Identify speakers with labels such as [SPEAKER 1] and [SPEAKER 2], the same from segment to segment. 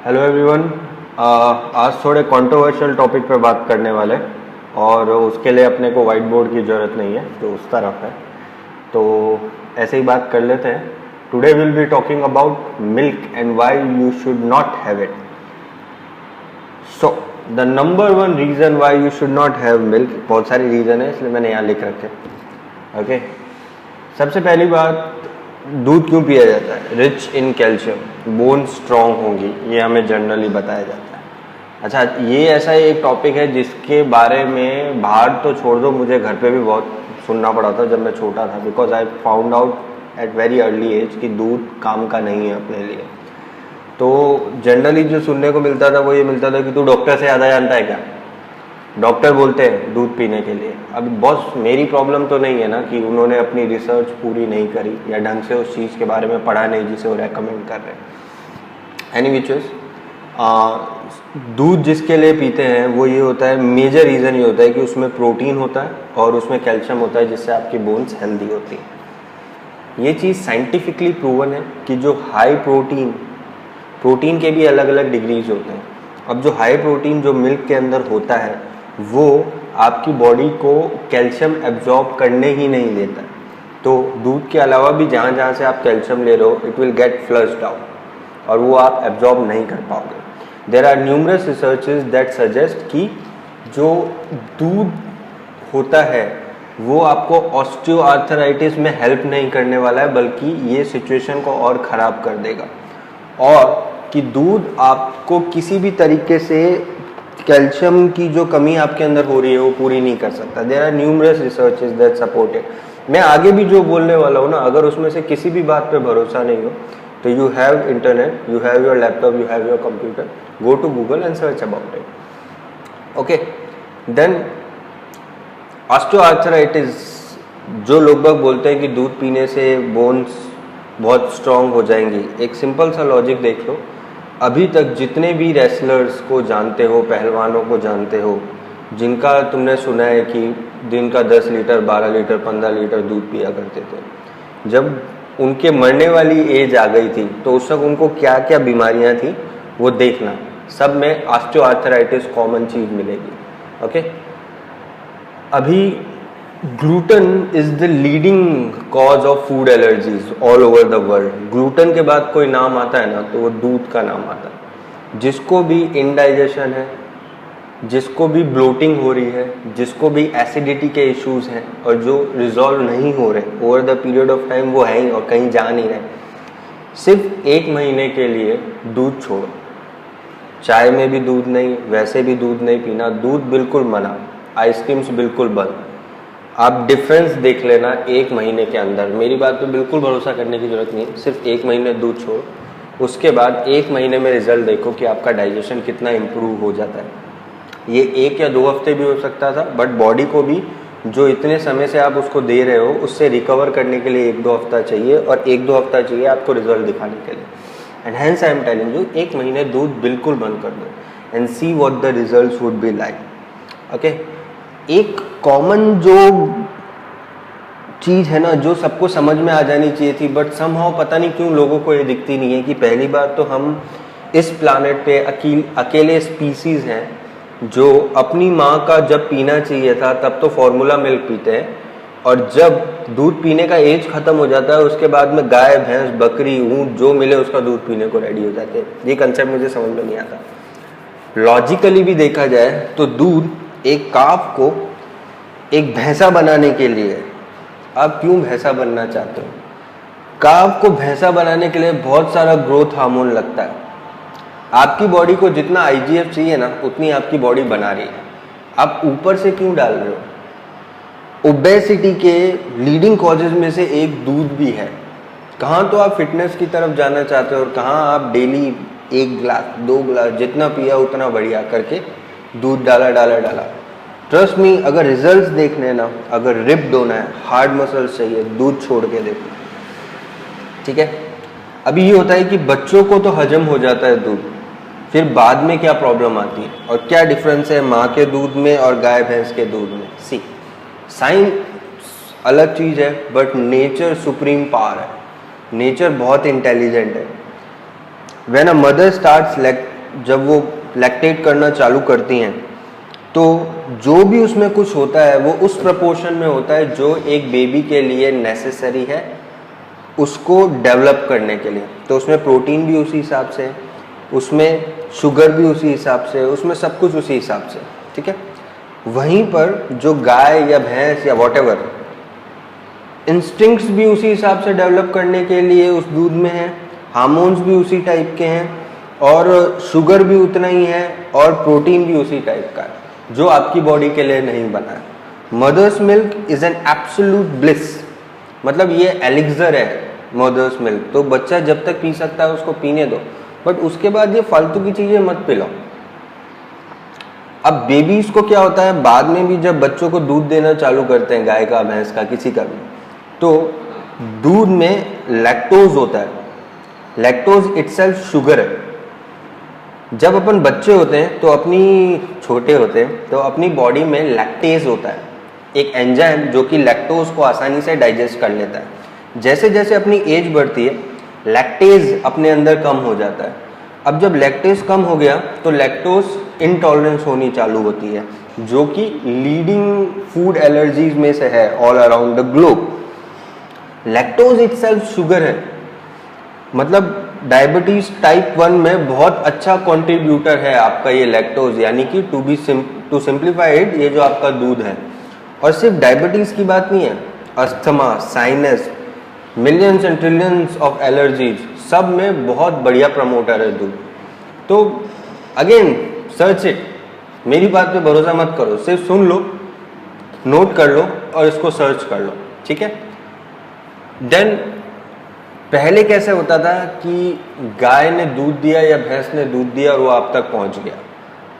[SPEAKER 1] Hello everyone. आज थोड़े controversial topic पे बात करने वाले और उसके लिए अपने को वाइट बोर्ड की ज़रूरत नहीं है जो उस तरफ है, तो ऐसे ही बात कर लेते हैं। Today will be talking about milk and why you should not have it. So the number one reason why you should not have milk, बहुत सारे रीज़न है इसलिए मैंने यहाँ लिख रखे। ओके, सबसे पहली बात, दूध क्यों पिया जाता है? Rich in calcium, bone strong होंगी, ये हमें जनरली बताया जाता है। अच्छा, ये ऐसा एक टॉपिक है जिसके बारे में बाहर तो छोड़ दो, मुझे घर पे भी बहुत सुनना पड़ा था जब मैं छोटा था, because I found out at very early age कि दूध काम का नहीं है अपने लिए। तो जनरली जो सुनने को मिलता था वो ये मिलता था कि तू डॉक्टर से ज़्यादा जानता है क्या, डॉक्टर बोलते हैं दूध पीने के लिए। अब बॉस, मेरी प्रॉब्लम तो नहीं है ना कि उन्होंने अपनी रिसर्च पूरी नहीं करी या ढंग से उस चीज़ के बारे में पढ़ा नहीं जिसे वो रेकमेंड कर रहे हैं। एनी विच इज, दूध जिसके लिए पीते हैं वो ये होता है, मेजर रीज़न ये होता है कि उसमें प्रोटीन होता है और उसमें कैल्शियम होता है जिससे आपकी बोन्स हेल्दी होती हैं। ये चीज़ साइंटिफिकली प्रूवन है कि जो हाई प्रोटीन के भी अलग अलग डिग्रीज होते हैं। अब जो हाई प्रोटीन जो मिल्क के अंदर होता है वो आपकी बॉडी को कैल्शियम एब्जॉर्ब करने ही नहीं देता। तो दूध के अलावा भी जहाँ जहाँ से आप कैल्शियम ले रहे हो, it will get flushed out और वो आप एब्जॉर्ब नहीं कर पाओगे। There are numerous researches that suggest कि जो दूध होता है वो आपको ऑस्टियोआर्थराइटिस में हेल्प नहीं करने वाला है, बल्कि ये सिचुएशन को और ख़राब कर देगा, और कि दूध आपको किसी भी तरीके से कैल्शियम की जो कमी आपके अंदर हो रही है वो पूरी नहीं कर सकता। There are numerous researches that support it. मैं आगे भी जो बोलने वाला हूँ ना, अगर उसमें से किसी भी बात पे भरोसा नहीं हो तो you have internet, you have your laptop, you have your computer, go to Google and search about it. Okay, then osteoarthritis, जो लोग बाग बोलते हैं कि दूध पीने से बोन्स बहुत स्ट्रांग हो जाएंगी। एक सिंपल सा लॉजिक देख लो, अभी तक जितने भी रेसलर्स को जानते हो, पहलवानों को जानते हो, जिनका तुमने सुना है कि दिन का 10 लीटर 12 लीटर 15 लीटर दूध पिया करते थे, जब उनके मरने वाली एज आ गई थी तो उस वक्त उनको क्या क्या बीमारियां थी वो देखना, सब में ऑस्टियोआर्थराइटिस कॉमन चीज़ मिलेगी। ओके, अभी gluten is the leading cause of food allergies all over the world. Gluten के बाद कोई नाम आता है ना तो वो दूध का नाम आता है। जिसको भी इंडाइजेशन है, जिसको भी ब्लोटिंग हो रही है, जिसको भी एसिडिटी के इश्यूज हैं और जो रिजॉल्व नहीं हो रहे over the period of time, वो है ही और कहीं जा नहीं रहे, सिर्फ 1 महीने के लिए दूध छोड़ो। चाय में भी दूध नहीं, वैसे भी दूध नहीं पीना, दूध बिल्कुल मना, आइसक्रीम्स बिल्कुल बंद। आप डिफरेंस देख लेना 1 महीने के अंदर। मेरी बात पे बिल्कुल भरोसा करने की जरूरत नहीं है, सिर्फ 1 महीने दूध छोड़ो, उसके बाद 1 महीने में रिजल्ट देखो कि आपका डाइजेशन कितना इम्प्रूव हो जाता है। ये 1 या 2 हफ्ते भी हो सकता था, बट बॉडी को भी जो इतने समय से आप उसको दे रहे हो उससे रिकवर करने के लिए 1-2 हफ्ता चाहिए, और 1-2 हफ्ता चाहिए आपको रिजल्ट दिखाने के लिए। And hence I am telling you, 1 महीने दूध बिल्कुल बंद कर दो and see what the results would be like. Okay, एक कॉमन जो चीज़ है ना, जो सबको समझ में आ जानी चाहिए थी, बट समहाउ पता नहीं क्यों लोगों को ये दिखती नहीं है, कि पहली बात तो हम इस प्लानेट पे अकेले स्पीसीज हैं जो अपनी माँ का जब पीना चाहिए था तब तो फार्मूला मिल्क पीते हैं, और जब दूध पीने का एज खत्म हो जाता है उसके बाद में गाय भैंस बकरी ऊँट जो मिले उसका दूध पीने को रेडी हो जाते हैं। ये कंसेप्ट मुझे समझ में नहीं आता। लॉजिकली भी देखा जाए तो दूध एक काफ को एक भैंसा बनाने के लिए, आप क्यों भैंसा बनना चाहते हो? काफ को भैंसा बनाने के लिए बहुत सारा ग्रोथ हार्मोन लगता है। आपकी बॉडी को जितना आईजीएफ चाहिए ना उतनी आपकी बॉडी बना रही है, आप ऊपर से क्यों डाल रहे हो? ओबेसिटी के लीडिंग कॉजेज में से एक दूध भी है। कहाँ तो आप फिटनेस की तरफ जाना चाहते हो और कहाँ आप डेली 1 गिलास 2 गिलास जितना पिया उतना बढ़िया करके दूध डाला। ट्रस्ट मी, अगर रिजल्ट्स देखने ना, अगर रिप्ड होना है, हार्ड मसल्स चाहिए, दूध छोड़ के देखो, ठीक है। अभी ये होता है कि बच्चों को तो हजम हो जाता है दूध, फिर बाद में क्या प्रॉब्लम आती है और क्या डिफरेंस है माँ के दूध में और गाय भैंस के दूध में। सी, साइंस अलग चीज़ है, बट नेचर सुप्रीम पावर है। नेचर बहुत इंटेलिजेंट है। व्हेन अ मदर स्टार्ट्स जब वो लैक्टेट करना चालू करती हैं तो जो भी उसमें कुछ होता है वो उस प्रपोर्शन में होता है जो एक बेबी के लिए नेसेसरी है उसको डेवलप करने के लिए। तो उसमें प्रोटीन भी उसी हिसाब से, उसमें शुगर भी उसी हिसाब से, उसमें सब कुछ उसी हिसाब से, ठीक है। वहीं पर जो गाय या भैंस या वॉटेवर, इंस्टिंक्ट्स भी उसी हिसाब से डेवलप करने के लिए उस दूध में है, हार्मोन्स भी उसी टाइप के हैं और शुगर भी उतना ही है और प्रोटीन भी उसी टाइप का है जो आपकी बॉडी के लिए नहीं बना है। Mother's milk is an absolute bliss, मतलब ये एलिक्सर है मदर्स मिल्क। तो बच्चा जब तक पी सकता है उसको पीने दो, बट उसके बाद ये फालतू की चीजें मत पिलाओ। अब बेबीज को क्या होता है, बाद में भी जब बच्चों को दूध देना चालू करते हैं, गाय का, भैंस का, किसी का भी, तो दूध में लैक्टोज होता है। लैक्टोज इटसेल्फ शुगर है। जब अपन बच्चे होते हैं तो छोटे होते हैं तो अपनी बॉडी में लैक्टेज होता है, एक एंजाइम जो कि लैक्टोज को आसानी से डाइजेस्ट कर लेता है। जैसे जैसे अपनी एज बढ़ती है लैक्टेज अपने अंदर कम हो जाता है। अब जब लैक्टेज कम हो गया तो लैक्टोज इंटॉलरेंस होनी चालू होती है, जो कि लीडिंग फूड एलर्जीज में से है all around the globe. Lactose itself sugar है, मतलब डायबिटीज टाइप 1 में बहुत अच्छा कंट्रीब्यूटर है आपका ये लैक्टोज, यानी कि टू सिंप्लीफाइड ये जो आपका दूध है। और सिर्फ डायबिटीज की बात नहीं है, asthma, sinus, millions and trillions of allergies, सब में बहुत बढ़िया प्रमोटर है दूध। तो अगेन सर्च इट, मेरी बात पे भरोसा मत करो, सिर्फ सुन लो, नोट कर लो और इसको सर्च कर लो, ठीक है। देन पहले कैसे होता था कि गाय ने दूध दिया या भैंस ने दूध दिया और वो आप तक पहुंच गया।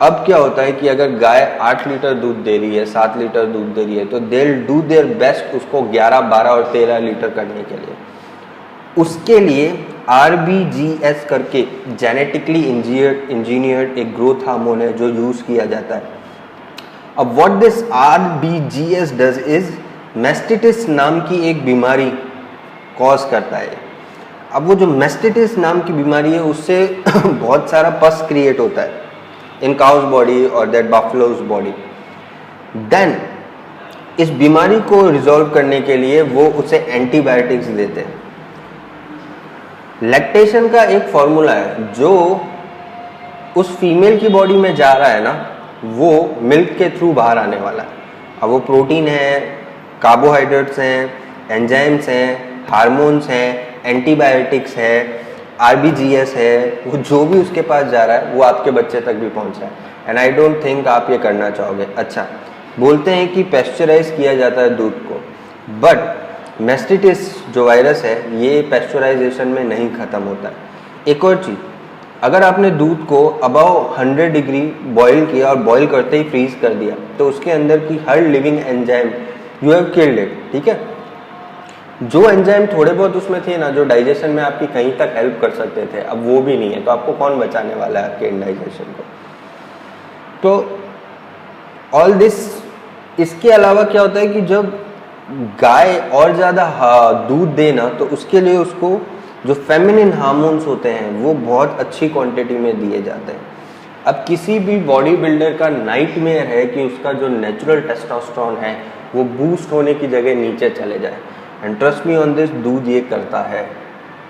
[SPEAKER 1] अब क्या होता है कि अगर गाय 8 लीटर दूध दे रही है, 7 लीटर दूध दे रही है, तो they will do their best उसको 11, 12 और 13 लीटर करने के लिए। उसके लिए RBGS करके जेनेटिकली इंजीनियर्ड एक ग्रोथ हार्मोन है जो यूज किया जाता है। अब what this RBGS does is mastitis नाम की एक बीमारी कॉज करता है। अब वो जो मैस्टिटिस नाम की बीमारी है उससे बहुत सारा पस क्रिएट होता है इन काउज बॉडी और दैट बफलोज बॉडी। देन इस बीमारी को रिजॉल्व करने के लिए वो उसे एंटीबायोटिक्स देते हैं। लैक्टेशन का एक फॉर्मूला है जो उस फीमेल की बॉडी में जा रहा है ना, वो मिल्क के थ्रू बाहर आने वाला है। अब वो प्रोटीन है, कार्बोहाइड्रेट्स हैं, एंजाइम्स हैं, हार्मोन्स हैं, एंटीबायोटिक्स है, RBGS है, वो जो भी उसके पास जा रहा है वो आपके बच्चे तक भी पहुंच रहा है। एंड आई डोंट थिंक आप ये करना चाहोगे। अच्छा, बोलते हैं कि पेस्चराइज किया जाता है दूध को, बट मैस्टिटिस जो वायरस है ये पेस्चराइजेशन में नहीं खत्म होता है। एक और चीज़, अगर आपने दूध को अबव 100 डिग्री बॉईल किया और बॉईल करते ही फ्रीज कर दिया तो उसके अंदर की हर living enzyme you have killed it, ठीक है। जो एंजाइम थोड़े बहुत उसमें थे ना जो डाइजेशन में आपकी कहीं तक हेल्प कर सकते थे, अब वो भी नहीं है, तो आपको कौन बचाने वाला है आपके इंडाइजेशन को। तो ऑल दिस, इसके अलावा क्या होता है कि जब गाय और ज़्यादा दूध देना तो उसके लिए उसको जो फेमिनिन हार्मोन्स होते हैं वो बहुत अच्छी क्वांटिटी में दिए जाते हैं। अब किसी भी बॉडी बिल्डर का नाइटमेयर है कि उसका जो नेचुरल टेस्टोस्टेरोन है वो बूस्ट होने की जगह नीचे चले जाए। And trust me on this, दूध ये करता है,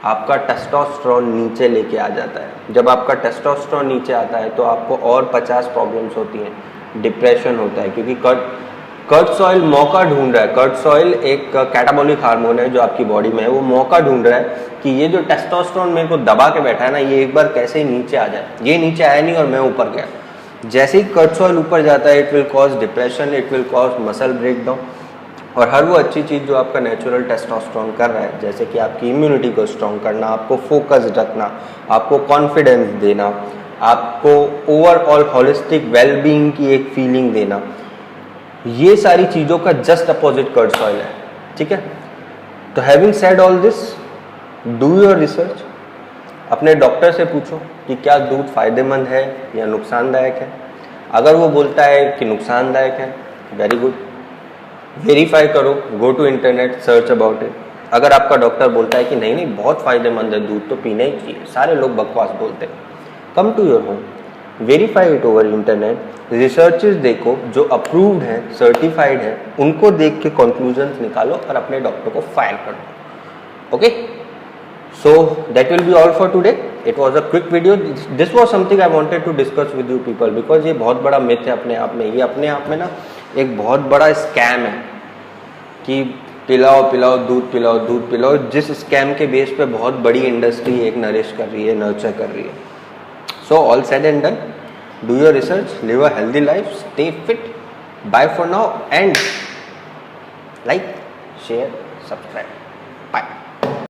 [SPEAKER 1] आपका टेस्टोस्टेरोन नीचे लेके आ जाता है। जब आपका टेस्टोस्टेरोन नीचे आता है तो आपको और 50 प्रॉब्लम्स होती हैं। डिप्रेशन होता है क्योंकि कर्टसॉइल मौका ढूंढ रहा है। कर्टसॉइल एक कैटाबॉलिक हार्मोन है जो आपकी बॉडी में है, वो मौका ढूंढ रहा है कि ये जो टेस्टोस्टेरोन मेरे को दबा के बैठा है ना, ये एक बार कैसे ही नीचे आ जाए। ये नीचे आया नहीं और मैं ऊपर गया। जैसे ही कर्टसॉइल ऊपर जाता है, it will cause depression, it will cause muscle breakdown. और हर वो अच्छी चीज़ जो आपका नेचुरल टेस्टोस्टेरोन कर रहा है, जैसे कि आपकी इम्यूनिटी को स्ट्रॉन्ग करना, आपको फोकस रखना, आपको कॉन्फिडेंस देना, आपको ओवरऑल होलिस्टिक वेलबींग की एक फीलिंग देना, ये सारी चीज़ों का जस्ट अपोजिट कर्टसॉइल है, ठीक है। तो having said all this, do your research, अपने डॉक्टर से पूछो कि क्या दूध फायदेमंद है या नुकसानदायक है। अगर वो बोलता है कि नुकसानदायक है, वेरी गुड, वेरीफाई करो, go to internet, search about it. अगर आपका डॉक्टर बोलता है कि नहीं नहीं बहुत फायदेमंद है दूध, तो पीना ही चाहिए, सारे लोग बकवास बोलते हैं, come to your home, verify it over internet, researches देखो जो अप्रूव्ड है, सर्टिफाइड है, उनको देख के कंक्लूजन्स निकालो और अपने डॉक्टर को फायर कर दो। Okay, so that will be all for today. It was a quick video. This was something I wanted to discuss with you people because ये बहुत बड़ा मिथ है अपने आप में, ये अपने आप में ना एक बहुत बड़ा स्कैम है कि पिलाओ पिलाओ दूध पिलाओ, जिस स्कैम के बेस पे बहुत बड़ी इंडस्ट्री एक नरिश कर रही है, नर्चर कर रही है। So all said and done, do your research, live a healthy life, stay fit. Bye for now and like, share, subscribe. Bye.